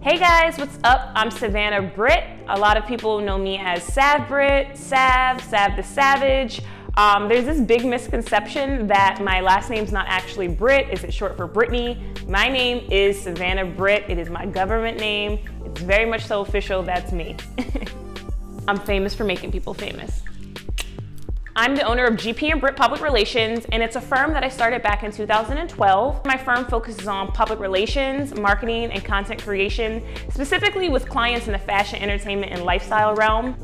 Hey guys, what's up? I'm Savannah Britt. A lot of people know me as Sav Britt, Sav the Savage. There's this big misconception that my last name's not actually Britt. Is it short for Brittany? My name is Savannah Britt. It is my government name. It's very much so official, that's me. I'm famous for making people famous. I'm the owner of GP Britt Public Relations, and it's a firm that I started back in 2012. My firm focuses on public relations, marketing, and content creation, specifically with clients in the fashion, entertainment, and lifestyle realm.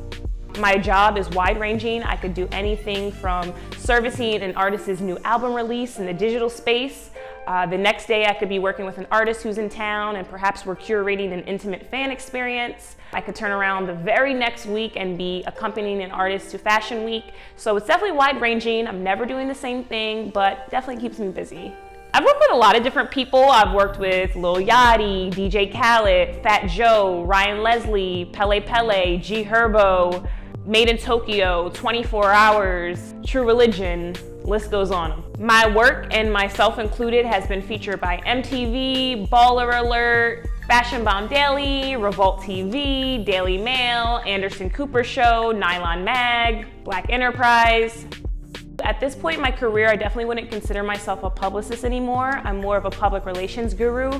My job is wide-ranging. I could do anything from servicing an artist's new album release in the digital space. The next day I could be working with an artist who's in town and perhaps we're curating an intimate fan experience. I could turn around the very next week and be accompanying an artist to Fashion Week. So it's definitely wide-ranging. I'm never doing the same thing, but definitely keeps me busy. I've worked with a lot of different people. I've worked with Lil Yachty, DJ Khaled, Fat Joe, Ryan Leslie, Pele, G Herbo, Made in Tokyo, 24 Hours, True Religion, list goes on. My work, and myself included, has been featured by MTV, Baller Alert, Fashion Bomb Daily, Revolt TV, Daily Mail, Anderson Cooper Show, Nylon Mag, Black Enterprise. At this point in my career, I definitely wouldn't consider myself a publicist anymore. I'm more of a public relations guru.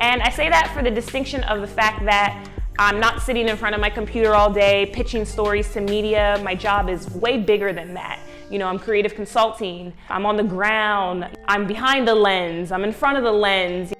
And I say that for the distinction of the fact that I'm not sitting in front of my computer all day pitching stories to media. My job is way bigger than that. You know, I'm creative consulting, I'm on the ground, I'm behind the lens, I'm in front of the lens.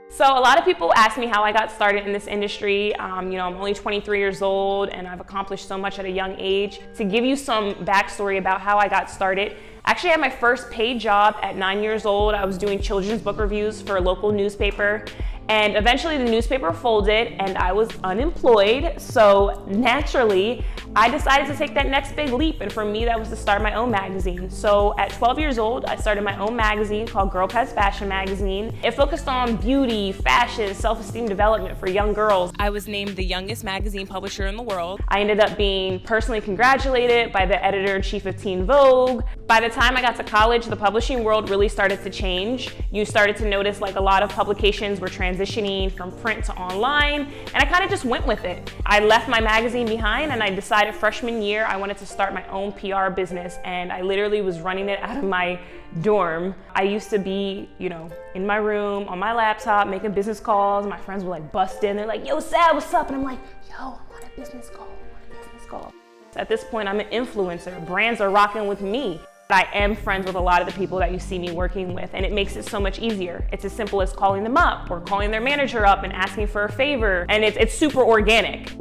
So a lot of people ask me how I got started in this industry. I'm only 23 years old and I've accomplished so much at a young age. To give you some backstory about how I got started, I actually had my first paid job at 9 years old. I was doing children's book reviews for a local newspaper. And eventually the newspaper folded and I was unemployed. So naturally, I decided to take that next big leap. And for me, that was to start my own magazine. So at 12 years old, I started my own magazine called Girlpez Fashion Magazine. It focused on beauty, fashion, self-esteem development for young girls. I was named the youngest magazine publisher in the world. I ended up being personally congratulated by the editor-in-chief of Teen Vogue. By the time I got to college, the publishing world really started to change. You started to notice like a lot of publications were transitioning from print to online, and I kind of just went with it. I left my magazine behind and I decided freshman year I wanted to start my own PR business, and I literally was running it out of my dorm. I used to be, in my room on my laptop making business calls. My friends were like bust in. They're like, "Yo, Sab, what's up?" And I'm like, "Yo, I'm on a business call." At this point, I'm an influencer. Brands are rocking with me. I am friends with a lot of the people that you see me working with, and it makes it so much easier. It's as simple as calling them up or calling their manager up and asking for a favor, and it's super organic.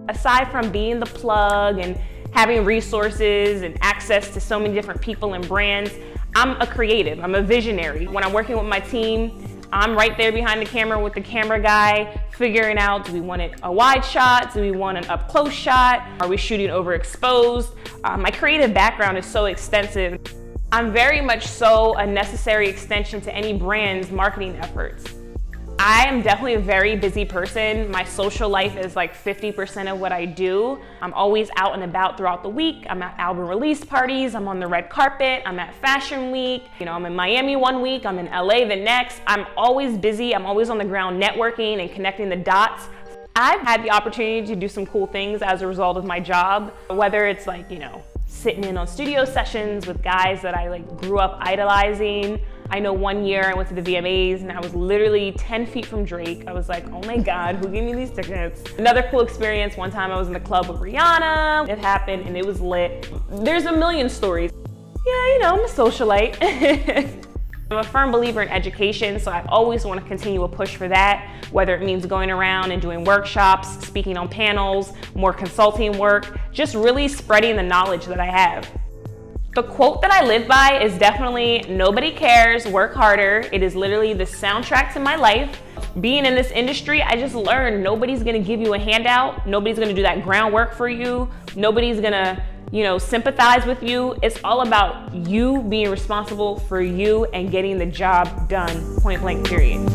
Aside from being the plug and having resources and access to so many different people and brands, I'm a creative, I'm a visionary. When I'm working with my team, I'm right there behind the camera with the camera guy, figuring out, do we want it a wide shot? Do we want an up close shot? Are we shooting overexposed? My creative background is so extensive. I'm very much so a necessary extension to any brand's marketing efforts. I am definitely a very busy person. My social life is like 50% of what I do. I'm always out and about throughout the week. I'm at album release parties, I'm on the red carpet, I'm at Fashion Week. I'm in Miami one week, I'm in LA the next. I'm always busy, I'm always on the ground networking and connecting the dots. I've had the opportunity to do some cool things as a result of my job, whether it's like, sitting in on studio sessions with guys that I grew up idolizing. I know one year I went to the VMAs and I was literally 10 feet from Drake. I was like, oh my God, who gave me these tickets? Another cool experience, one time I was in the club with Rihanna. It happened and it was lit. There's a million stories. Yeah, I'm a socialite. I'm a firm believer in education, so I always want to continue a push for that, whether it means going around and doing workshops, speaking on panels, more consulting work, just really spreading the knowledge that I have. The quote that I live by is definitely, nobody cares, work harder. It is literally the soundtrack to my life. Being in this industry, I just learned nobody's gonna give you a handout. Nobody's gonna do that groundwork for you. Nobody's gonna, sympathize with you. It's all about you being responsible for you and getting the job done, point blank, period.